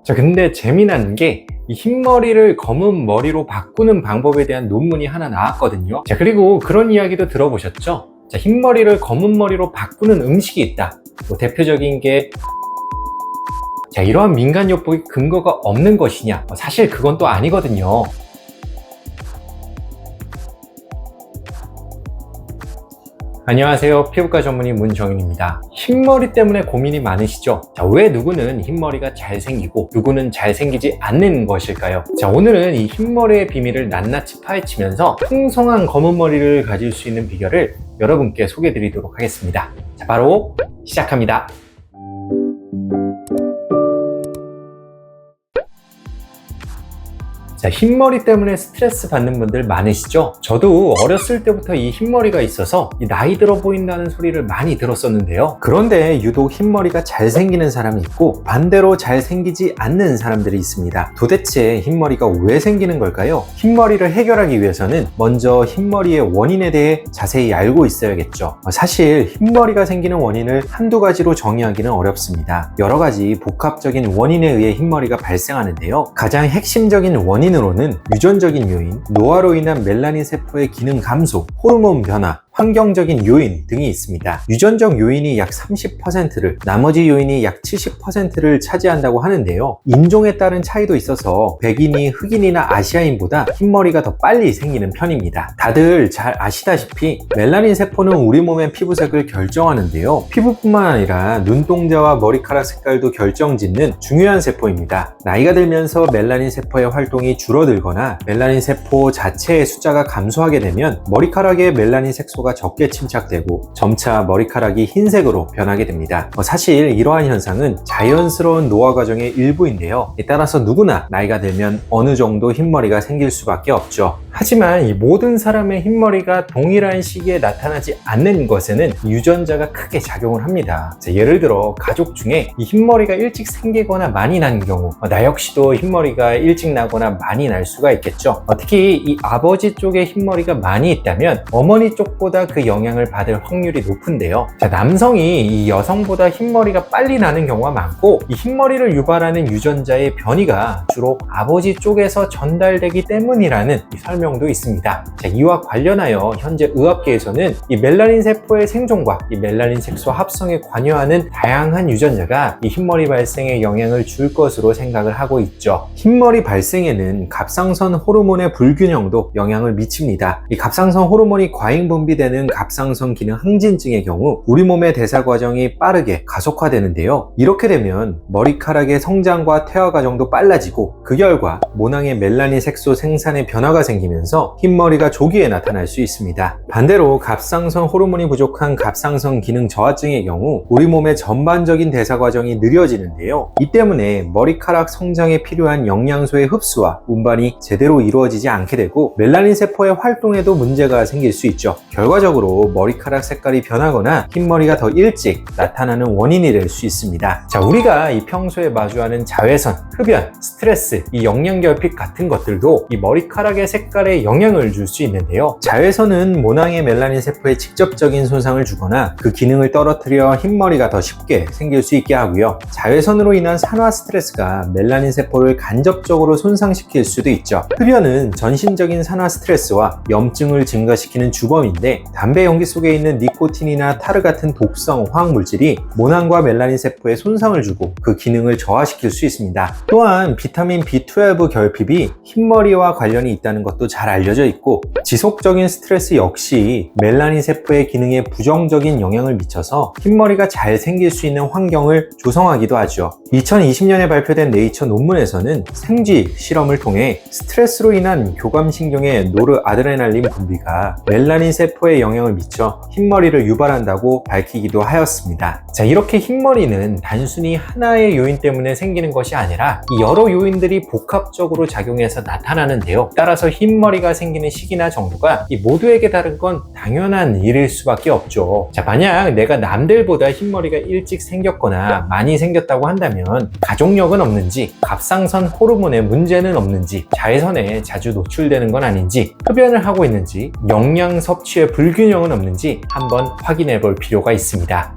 자, 근데 재미난 게 이 흰머리를 검은 머리로 바꾸는 방법에 대한 논문이 하나 나왔거든요. 자, 그리고 그런 이야기도 들어보셨죠? 자, 흰머리를 검은 머리로 바꾸는 음식이 있다. 뭐 대표적인 게 자, 이러한 민간요법이 근거가 없는 것이냐? 사실 그건 또 아니거든요. 안녕하세요. 피부과 전문의 문정인입니다. 흰머리 때문에 고민이 많으시죠? 자, 왜 누구는 흰머리가 잘생기고 누구는 잘생기지 않는 것일까요? 자, 오늘은 이 흰머리의 비밀을 낱낱이 파헤치면서 풍성한 검은 머리를 가질 수 있는 비결을 여러분께 소개해 드리도록 하겠습니다. 자, 바로 시작합니다. 자, 흰머리 때문에 스트레스 받는 분들 많으시죠? 저도 어렸을 때부터 이 흰머리가 있어서 나이 들어 보인다는 소리를 많이 들었었는데요. 그런데 유독 흰머리가 잘생기는 사람이 있고 반대로 잘생기지 않는 사람들이 있습니다. 도대체 흰머리가 왜 생기는 걸까요? 흰머리를 해결하기 위해서는 먼저 흰머리의 원인에 대해 자세히 알고 있어야겠죠. 사실 흰머리가 생기는 원인을 한두 가지로 정의하기는 어렵습니다. 여러 가지 복합적인 원인에 의해 흰머리가 발생하는데요. 가장 핵심적인 원인으로는 유전적인 요인, 노화로 인한 멜라닌 세포의 기능 감소, 호르몬 변화, 환경적인 요인 등이 있습니다. 유전적 요인이 약 30%를, 나머지 요인이 약 70%를 차지한다고 하는데요. 인종에 따른 차이도 있어서 백인이 흑인이나 아시아인보다 흰머리가 더 빨리 생기는 편입니다. 다들 잘 아시다시피 멜라닌 세포는 우리 몸의 피부색을 결정하는데요. 피부뿐만 아니라 눈동자와 머리카락 색깔도 결정짓는 중요한 세포입니다. 나이가 들면서 멜라닌 세포의 활동이 줄어들거나 멜라닌 세포 자체의 숫자가 감소하게 되면 머리카락에 멜라닌 색소가 적게 침착되고 점차 머리카락이 흰색으로 변하게 됩니다. 사실 이러한 현상은 자연스러운 노화 과정의 일부인데요. 따라서 누구나 나이가 들면 어느 정도 흰머리가 생길 수밖에 없죠. 하지만 이 모든 사람의 흰머리가 동일한 시기에 나타나지 않는 것에는 유전자가 크게 작용을 합니다. 자, 예를 들어 가족 중에 이 흰머리가 일찍 생기거나 많이 난 경우 나 역시도 흰머리가 일찍 나거나 많이 날 수가 있겠죠. 특히 이 아버지 쪽에 흰머리가 많이 있다면 어머니 쪽보다 그 영향을 받을 확률이 높은데요. 자, 남성이 이 여성보다 흰머리가 빨리 나는 경우가 많고 이 흰머리를 유발하는 유전자의 변이가 주로 아버지 쪽에서 전달되기 때문이라는 이 설명도 있습니다. 자, 이와 관련하여 현재 의학계에서는 이 멜라닌 세포의 생존과 이 멜라닌 색소 합성에 관여하는 다양한 유전자가 이 흰머리 발생에 영향을 줄 것으로 생각을 하고 있죠. 흰머리 발생에는 갑상선 호르몬의 불균형도 영향을 미칩니다. 이 갑상선 호르몬이 과잉 분비되는 갑상선 기능 항진증의 경우 우리 몸의 대사 과정이 빠르게 가속화되는데요. 이렇게 되면 머리카락의 성장과 퇴화 과정도 빨라지고 그 결과 모낭의 멜라닌 색소 생산에 변화가 생기면서 흰머리가 조기에 나타날 수 있습니다. 반대로 갑상선 호르몬이 부족한 갑상선 기능 저하증의 경우 우리 몸의 전반적인 대사 과정이 느려지는데요. 이 때문에 머리카락 성장에 필요한 영양소의 흡수와 운반이 제대로 이루어지지 않게 되고 멜라닌 세포의 활동에도 문제가 생길 수 있죠. 결과적으로 머리카락 색깔이 변하거나 흰머리가 더 일찍 나타나는 원인이 될 수 있습니다. 자, 우리가 이 평소에 마주하는 자외선, 흡연, 스트레스, 이 영양결핍 같은 것들도 이 머리카락의 색깔에 영향을 줄 수 있는데요. 자외선은 모낭의 멜라닌 세포에 직접적인 손상을 주거나 그 기능을 떨어뜨려 흰머리가 더 쉽게 생길 수 있게 하고요. 자외선으로 인한 산화 스트레스가 멜라닌 세포를 간접적으로 손상시킬 수도 있죠. 흡연은 전신적인 산화 스트레스와 염증을 증가시키는 주범인데 담배 연기 속에 있는 니코틴이나 타르 같은 독성 화학물질이 모낭과 멜라닌 세포에 손상을 주고 그 기능을 저하시킬 수 있습니다. 또한 비타민 B12 결핍이 흰머리와 관련이 있다는 것도 잘 알려져 있고 지속적인 스트레스 역시 멜라닌 세포의 기능에 부정적인 영향을 미쳐서 흰머리가 잘 생길 수 있는 환경을 조성하기도 하죠. 2020년에 발표된 네이처 논문에서는 생쥐 실험을 통해 스트레스로 인한 교감신경의 노르아드레날린 분비가 멜라닌 세포에 영향을 미쳐 흰머리를 유발한다고 밝히기도 하였습니다. 자, 이렇게 흰머리는 단순히 하나의 요인 때문에 생기는 것이 아니라 이 여러 요인들이 복합적으로 작용해서 나타나는데요. 따라서 흰머리가 생기는 시기나 정도가 이 모두에게 다른 건 당연한 일일 수밖에 없죠. 자, 만약 내가 남들보다 흰머리가 일찍 생겼거나 많이 생겼다고 한다면 가족력은 없는지, 갑상선 호르몬에 문제는 없는지, 자외선에 자주 노출되는 건 아닌지, 흡연을 하고 있는지, 영양 섭취에 불균형은 없는지 한번 확인해 볼 필요가 있습니다.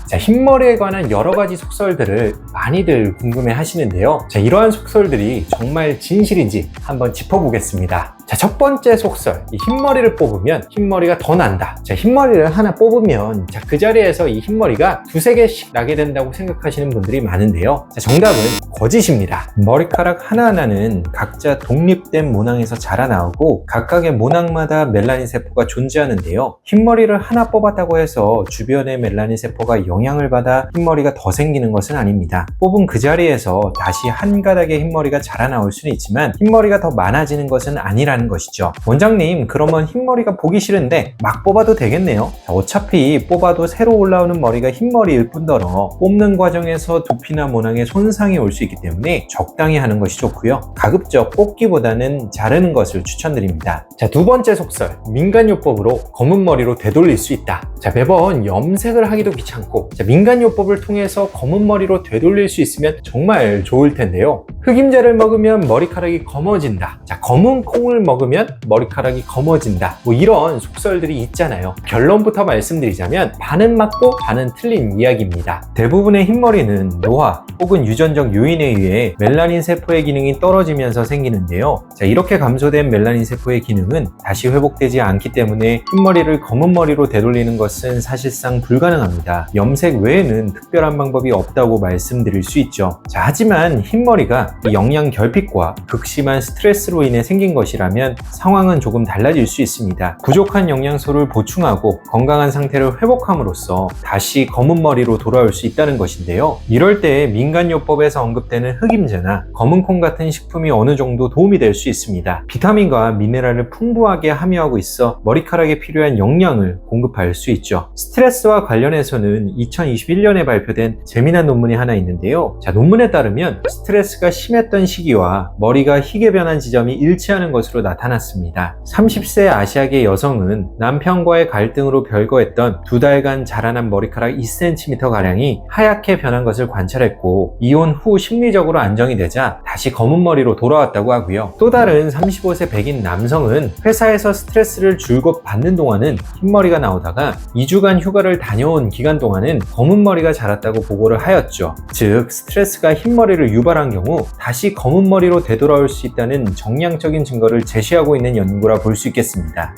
자, 흰머리에 관한 여러 가지 속설들을 많이들 궁금해 하시는데요. 자, 이러한 속설들이 정말 진실인지 한번 짚어보겠습니다. 자, 첫 번째 속설. 이 흰머리를 뽑으면 흰머리가 더 난다. 자, 흰머리를 하나 뽑으면 자, 그 자리에서 이 흰머리가 두세 개씩 나게 된다고 생각하시는 분들이 많은데요. 자, 정답은 거짓입니다. 머리카락 하나하나는 각자 독립된 모낭에서 자라나오고 각각의 모낭마다 멜라닌 세포가 존재하는데요. 흰머리를 하나 뽑았다고 해서 주변의 멜라닌 세포가 영향을 받아 흰머리가 더 생기는 것은 아닙니다. 뽑은 그 자리에서 다시 한 가닥의 흰머리가 자라나올 수는 있지만 흰머리가 더 많아지는 것은 아니라는 것이죠. 원장님, 그러면 흰머리가 보기 싫은데 막 뽑아도 되겠네요. 자, 어차피 뽑아도 새로 올라오는 머리가 흰머리일 뿐더러 뽑는 과정에서 두피나 모낭에 손상이 올 수 있기 때문에 적당히 하는 것이 좋고요. 가급적 뽑기보다는 자르는 것을 추천드립니다. 자, 두 번째 속설. 민간요법으로 검은 머리로 되돌릴 수 있다. 자, 매번 염색을 하기도 귀찮고 자, 민간요법을 통해서 검은 머리로 되돌릴 수 있으면 정말 좋을 텐데요. 흑임자를 먹으면 머리카락이 검어진다. 자, 검은 콩을 먹으면 머리카락이 검어진다. 뭐 이런 속설들이 있잖아요. 결론부터 말씀드리자면 반은 맞고 반은 틀린 이야기입니다. 대부분의 흰머리는 노화 혹은 유전적 요인에 의해 멜라닌 세포의 기능이 떨어지면서 생기는데요. 자, 이렇게 감소된 멜라닌 세포의 기능은 다시 회복되지 않기 때문에 흰머리를 검은 머리로 되돌리는 것은 사실상 불가능합니다. 염색 외에는 특별한 방법이 없다고 말씀드릴 수 있죠. 자, 하지만 흰머리가 영양 결핍과 극심한 스트레스로 인해 생긴 것이라면 상황은 조금 달라질 수 있습니다. 부족한 영양소를 보충하고 건강한 상태를 회복함으로써 다시 검은 머리로 돌아올 수 있다는 것인데요. 이럴 때 민간요법에서 언급되는 흑임자나 검은 콩 같은 식품이 어느 정도 도움이 될 수 있습니다. 비타민과 미네랄을 풍부하게 함유하고 있어 머리카락에 필요한 영양을 공급할 수 있죠. 스트레스와 관련해서는 2021년에 발표된 재미난 논문이 하나 있는데요. 자, 논문에 따르면 스트레스가 심했던 시기와 머리가 희게 변한 지점이 일치하는 것으로 나타났습니다. 30세 아시아계 여성은 남편과의 갈등으로 별거했던 2달간 자라난 머리카락 2cm가량이 하얗게 변한 것을 관찰했고 이혼 후 심리적으로 안정이 되자 다시 검은 머리로 돌아왔다고 하고요. 또 다른 35세 백인 남성은 회사에서 스트레스를 줄곧 받는 동안은 흰머리가 나오다가 2주간 휴가를 다녀온 기간 동안은 검은 머리가 자랐다고 보고를 하였죠. 즉 스트레스가 흰머리를 유발한 경우 다시 검은 머리로 되돌아올 수 있다는 정량적인 증거를 제시하고 있는 연구라 볼 수 있겠습니다.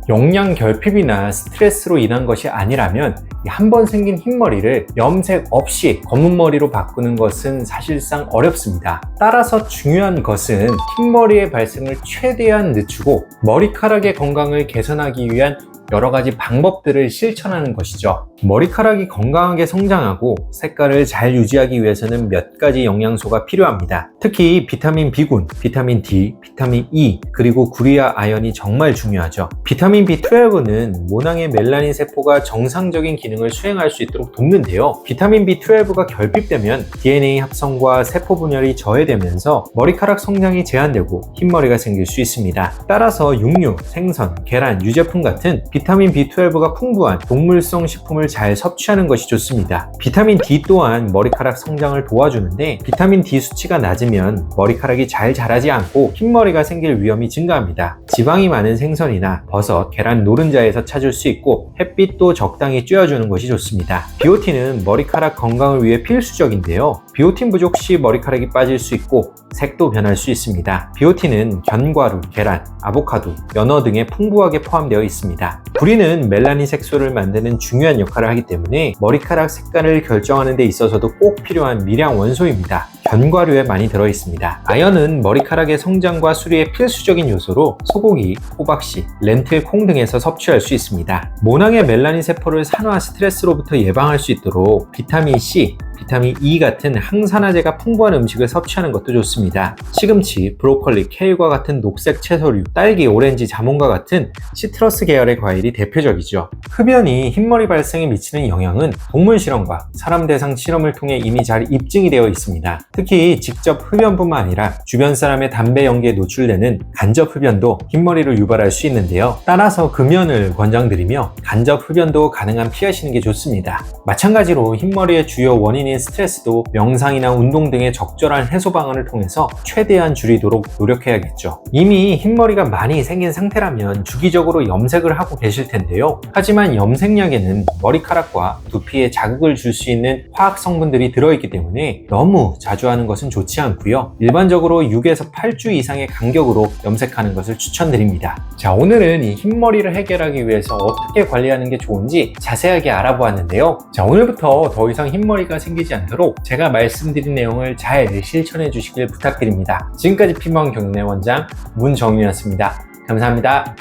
영양 결핍이나 스트레스로 인한 것이 아니라면 한 번 생긴 흰머리를 염색 없이 검은 머리로 바꾸는 것은 사실상 어렵습니다. 따라서 중요한 것은 흰머리의 발생을 최대한 늦추고 머리카락의 건강을 개선하기 위한 여러 가지 방법들을 실천하는 것이죠. 머리카락이 건강하게 성장하고 색깔을 잘 유지하기 위해서는 몇 가지 영양소가 필요합니다. 특히 비타민 B군, 비타민 D, 비타민 E, 그리고 구리와 아연이 정말 중요하죠. 비타민 B12는 모낭의 멜라닌 세포가 정상적인 기능을 수행할 수 있도록 돕는데요. 비타민 B12가 결핍되면 DNA 합성과 세포 분열이 저해되면서 머리카락 성장이 제한되고 흰머리가 생길 수 있습니다. 따라서 육류, 생선, 계란, 유제품 같은 비타민 B12가 풍부한 동물성 식품을 잘 섭취하는 것이 좋습니다. 비타민 D 또한 머리카락 성장을 도와주는데 비타민 D 수치가 낮으면 머리카락이 잘 자라지 않고 흰머리가 생길 위험이 증가합니다. 지방이 많은 생선이나 버섯, 계란 노른자에서 찾을 수 있고 햇빛도 적당히 쬐어주는 것이 좋습니다. 비오틴은 머리카락 건강을 위해 필수적인데요. 비오틴 부족 시 머리카락이 빠질 수 있고 색도 변할 수 있습니다. 비오틴은 견과류, 계란, 아보카도, 연어 등에 풍부하게 포함되어 있습니다. 구리는 멜라닌 색소를 만드는 중요한 역할을 하기 때문에 머리카락 색깔을 결정하는 데 있어서도 꼭 필요한 미량 원소입니다. 견과류에 많이 들어있습니다. 아연은 머리카락의 성장과 수리에 필수적인 요소로 소고기, 호박씨, 렌틸, 콩 등에서 섭취할 수 있습니다. 모낭의 멜라닌 세포를 산화 스트레스로부터 예방할 수 있도록 비타민 C, 비타민 E 같은 항산화제가 풍부한 음식을 섭취하는 것도 좋습니다. 시금치, 브로콜리, 케일과 같은 녹색 채소류, 딸기, 오렌지, 자몽과 같은 시트러스 계열의 과일이 대표적이죠. 흡연이 흰머리 발생에 미치는 영향은 동물 실험과 사람 대상 실험을 통해 이미 잘 입증이 되어 있습니다. 특히 직접 흡연뿐만 아니라 주변 사람의 담배 연기에 노출되는 간접 흡연도 흰머리를 유발할 수 있는데요. 따라서 금연을 권장드리며 간접 흡연도 가능한 피하시는 게 좋습니다. 마찬가지로 흰머리의 주요 원인이 생긴 스트레스도 명상이나 운동 등의 적절한 해소 방안을 통해서 최대한 줄이도록 노력해야겠죠. 이미 흰머리가 많이 생긴 상태라면 주기적으로 염색을 하고 계실 텐데요. 하지만 염색약에는 머리카락과 두피에 자극을 줄 수 있는 화학 성분들이 들어있기 때문에 너무 자주 하는 것은 좋지 않고요. 일반적으로 6에서 8주 이상의 간격으로 염색하는 것을 추천드립니다. 자, 오늘은 이 흰머리를 해결하기 위해서 어떻게 관리하는 게 좋은지 자세하게 알아보았는데요. 자, 오늘부터 더 이상 흰머리가 생기지 않도록 제가 말씀드린 내용을 잘 실천해 주시길 부탁드립니다. 지금까지 피부왕 경례 원장 문정윤이었습니다. 감사합니다.